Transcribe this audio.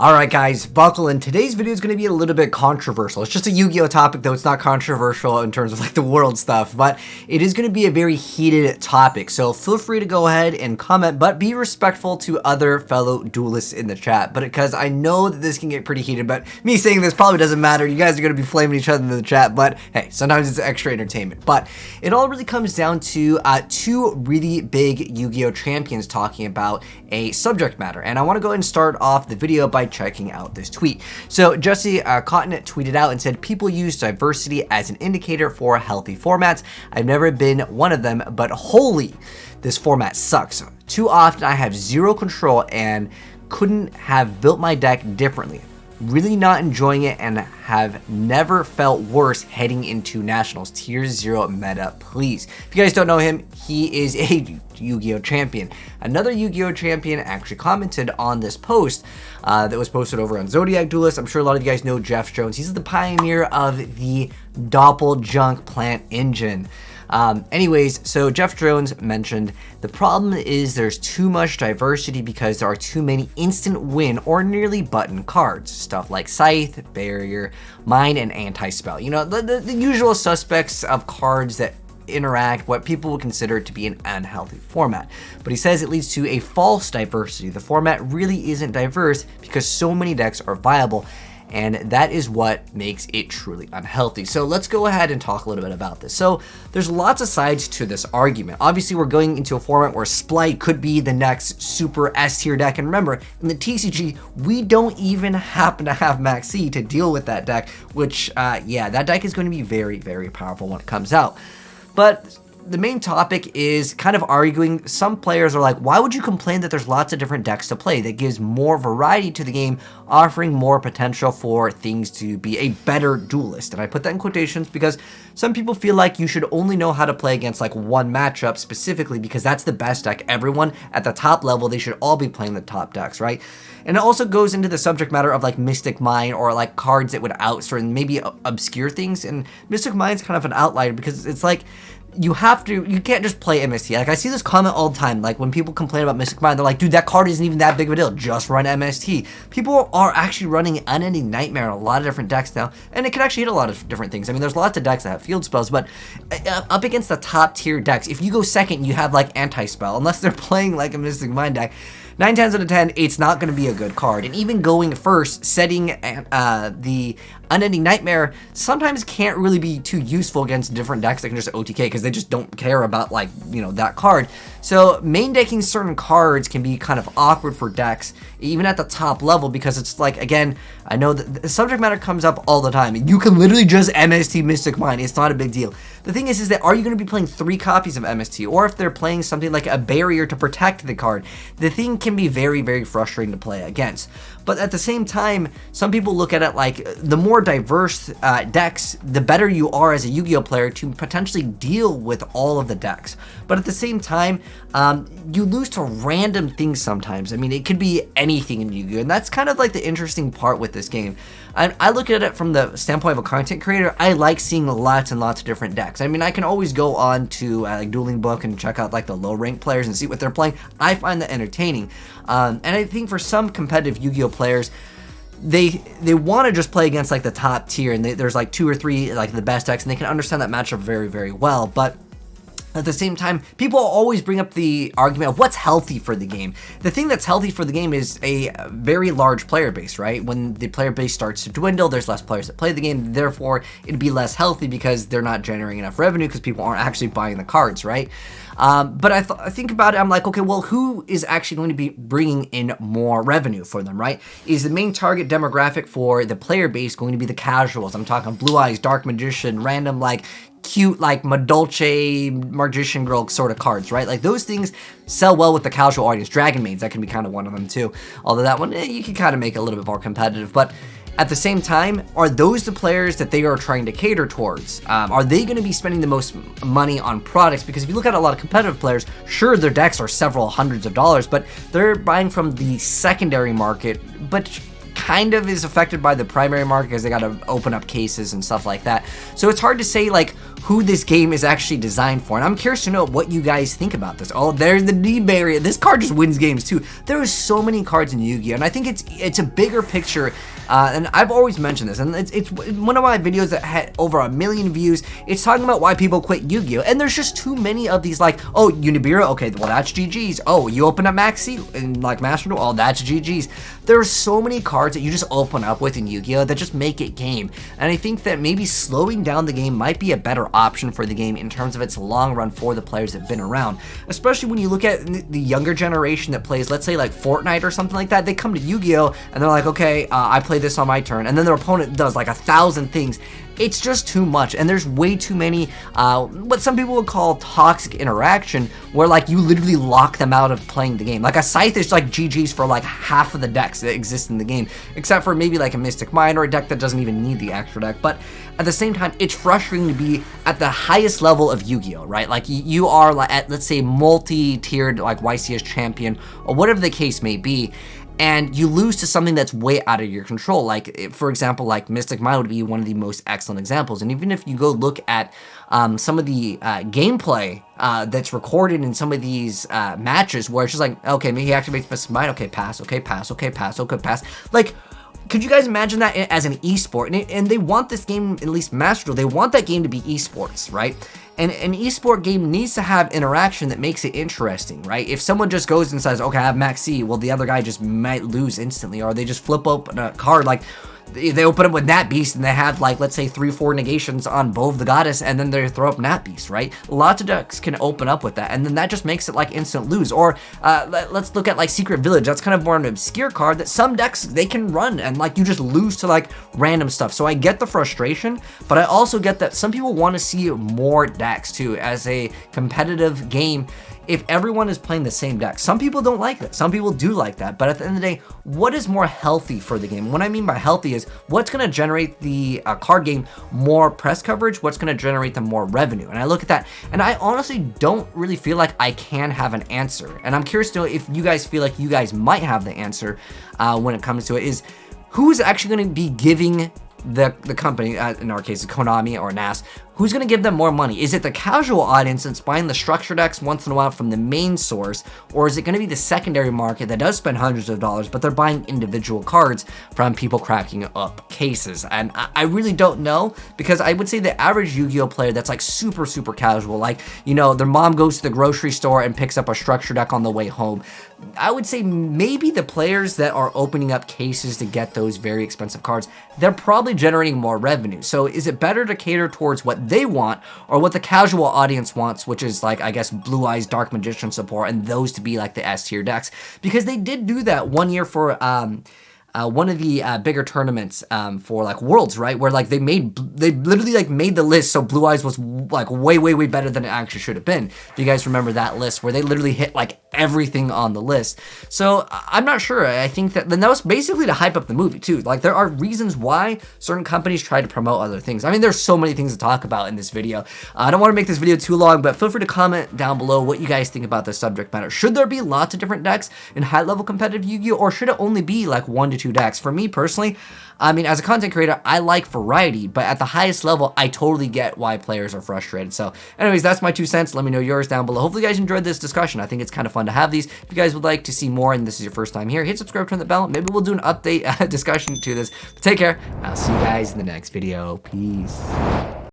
Alright guys, buckle in. Today's video is going to be a little bit controversial. It's just a Yu-Gi-Oh topic, though it's not controversial in terms of like the world stuff, but it is going to be a very heated topic. So feel free to go ahead and comment, but be respectful to other fellow duelists in the chat. But because I know that this can get pretty heated, but me saying this probably doesn't matter. You guys are going to be flaming each other in the chat, but hey, sometimes it's extra entertainment. But it all really comes down to two really big Yu-Gi-Oh champions talking about a subject matter. And I want to go ahead and start off the video by checking out this tweet. So Jesse Cotton tweeted out and said, people use diversity as an indicator for healthy formats. I've never been one of them, but holy, this format sucks. Too often I have zero control and couldn't have built my deck differently. Really not enjoying it and have never felt worse heading into Nationals. Tier 0 meta, please. If you guys don't know him, he is a Yu-Gi-Oh champion. Another Yu-Gi-Oh champion actually commented on this post that was posted over on Zodiac Duelist. I'm sure a lot of you guys know Jeff Jones. He's the pioneer of the Doppeljunk plant engine. Anyways, so Jeff Jones mentioned the problem is there's too much diversity because there are too many instant win or nearly button cards. Stuff like Scythe, Barrier, Mine, and Anti-Spell. You know, the usual suspects of cards that interact what people would consider to be an unhealthy format. But he says it leads to a false diversity. The format really isn't diverse because so many decks are viable, and that is what makes it truly unhealthy. So let's go ahead and talk a little bit about this. So there's lots of sides to this argument. Obviously, we're going into a format where Splight could be the next super S tier deck. And remember, in the TCG, we don't even happen to have Max C to deal with that deck, which, yeah, that deck is going to be very, very powerful when it comes out. But the main topic is kind of arguing. Some players are like, why would you complain that there's lots of different decks to play? That gives more variety to the game, offering more potential for things to be a better duelist. And I put that in quotations because some people feel like you should only know how to play against like one matchup specifically because that's the best deck. Everyone at the top level, they should all be playing the top decks, right? And it also goes into the subject matter of like Mystic Mine or like cards that would out certain maybe obscure things. And Mystic Mine's kind of an outlier because it's like, you can't just play MST. Like, I see this comment all the time, like, when people complain about Mystic Mine, they're like, dude, that card isn't even that big of a deal, just run MST. People are actually running Unending Nightmare in a lot of different decks now, and it can actually hit a lot of different things. I mean, there's lots of decks that have field spells, but up against the top tier decks, if you go second, you have, like, Anti-Spell, unless they're playing, like, a Mystic Mine deck. 9 times out of 10, it's not going to be a good card. And even going first, setting the Unending Nightmare sometimes can't really be too useful against different decks that can just OTK because they just don't care about, like, you know, that card. So main decking certain cards can be kind of awkward for decks, even at the top level, because it's like, again, I know that the subject matter comes up all the time. You can literally just MST Mystic Mine. It's not a big deal. The thing is that are you going to be playing 3 copies of MST? Or if they're playing something like a barrier to protect the card, the thing can be very, very frustrating to play against. But at the same time, some people look at it like the more diverse decks, the better you are as a Yu-Gi-Oh player to potentially deal with all of the decks. But at the same time, you lose to random things sometimes. I mean, it could be anything in Yu-Gi-Oh, and that's kind of like the interesting part with this game. I look at it from the standpoint of a content creator. I like seeing lots and lots of different decks. I mean, I can always go on to like Dueling Book and check out like the low rank players and see what they're playing. I find that entertaining. And I think for some competitive Yu-Gi-Oh players, they want to just play against like the top tier, and there's like 2 or 3 like the best decks, and they can understand that matchup very, very well. But at the same time, people always bring up the argument of what's healthy for the game. The thing that's healthy for the game is a very large player base, right? When the player base starts to dwindle, there's less players that play the game. Therefore, it'd be less healthy because they're not generating enough revenue because people aren't actually buying the cards, right? But I think about it, I'm like, okay, well, who is actually going to be bringing in more revenue for them, right? Is the main target demographic for the player base going to be the casuals? I'm talking Blue Eyes, Dark Magician, random, like, cute, like, Madolche, Magician Girl sort of cards, right? Like, those things sell well with the casual audience. Dragon Maids, that can be kind of one of them, too. Although that one, you can kind of make it a little bit more competitive, but at the same time, are those the players that they are trying to cater towards? Are they going to be spending the most money on products? Because if you look at a lot of competitive players, sure, their decks are several hundreds of dollars, but they're buying from the secondary market, but kind of is affected by the primary market because they got to open up cases and stuff like that. So it's hard to say like who this game is actually designed for, and I'm curious to know what you guys think about this. Oh, there's the need barrier. This card just wins games too. There are so many cards in Yu-Gi-Oh, and I think it's a bigger picture. And I've always mentioned this, and it's one of my videos that had over 1 million views. It's talking about why people quit Yu-Gi-Oh, and there's just too many of these, like, oh, Unibira, okay, well, that's GG's. Oh, you open up Maxi and like Master Duel, oh, that's GG's. There are so many cards that you just open up with in Yu-Gi-Oh that just make it game, and I think that maybe slowing down the game might be a better option for the game in terms of its long run for the players that have been around, especially when you look at the younger generation that plays, let's say, like Fortnite or something like that. They come to Yu-Gi-Oh and they're like, okay, I play this on my turn, and then their opponent does like 1,000 things. It's just too much, and there's way too many what some people would call toxic interaction, where like you literally lock them out of playing the game. Like a Scythe is like GG's for like half of the decks that exist in the game, except for maybe like a Mystic Mine or a deck that doesn't even need the extra deck. But at the same time, it's frustrating to be at the highest level of Yu-Gi-Oh, right? Like you are like at, let's say, multi-tiered like YCS champion or whatever the case may be, and you lose to something that's way out of your control. Like, for example, like Mystic Mine would be one of the most excellent examples. And even if you go look at some of the gameplay that's recorded in some of these matches, where it's just like, okay, maybe he activates Mystic Mine, okay, pass, okay, pass, okay, pass, okay, pass. Like, could you guys imagine that as an esport? And they want this game, at least Master Duel, they want that game to be esports, right? And an esport game needs to have interaction that makes it interesting, right? If someone just goes and says, okay, I have Max C, well, the other guy just might lose instantly, or they just flip open a card, like, they open up with Nat Beast and they have, like, let's say 3-4 negations on both the goddess, and then they throw up Nat Beast, right? Lots of decks can open up with that, and then that just makes it like instant lose. Or let's look at like Secret Village. That's kind of more an obscure card that some decks they can run, and like you just lose to like random stuff. So I get the frustration, but I also get that some people want to see more decks too as a competitive game. If everyone is playing the same deck, some people don't like that, some people do like that, but at the end of the day, what is more healthy for the game? What I mean by healthy is what's going to generate the card game more press coverage, what's going to generate them more revenue. And I look at that, and I honestly don't really feel like I can have an answer, and I'm curious to know if you guys feel like you guys might have the answer when it comes to it, is who's actually going to be giving the company, in our case Konami or NAS, who's going to give them more money? Is it the casual audience that's buying the structure decks once in a while from the main source, or is it going to be the secondary market that does spend hundreds of dollars, but they're buying individual cards from people cracking up cases? And I really don't know, because I would say the average Yu-Gi-Oh player that's like super casual, like, you know, their mom goes to the grocery store and picks up a structure deck on the way home, I would say maybe the players that are opening up cases to get those very expensive cards, they're probably generating more revenue. So is it better to cater towards what they want, or what the casual audience wants, which is like, I guess, Blue Eyes Dark Magician support, and those to be like the S tier decks? Because they did do that one year for one of the bigger tournaments for like Worlds, right? Where like they literally like made the list so Blue Eyes was like way better than it actually should have been. Do you guys remember that list where they literally hit like everything on the list? So I'm not sure. I think that was basically to hype up the movie too. Like, there are reasons why certain companies try to promote other things. I mean, there's so many things to talk about in this video. I don't want to make this video too long, but feel free to comment down below what you guys think about this subject matter. Should there be lots of different decks in high-level competitive Yu-Gi-Oh, or should it only be like 1 to 2 decks? For me personally, I mean, as a content creator, I like variety, but at the highest level, I totally get why players are frustrated. So anyways, that's my 2 cents. Let me know yours down below. Hopefully you guys enjoyed this discussion. I think it's kind of fun to have these. If you guys would like to see more and this is your first time here, hit subscribe, turn the bell. Maybe we'll do an update discussion to this. Take care. I'll see you guys in the next video. Peace.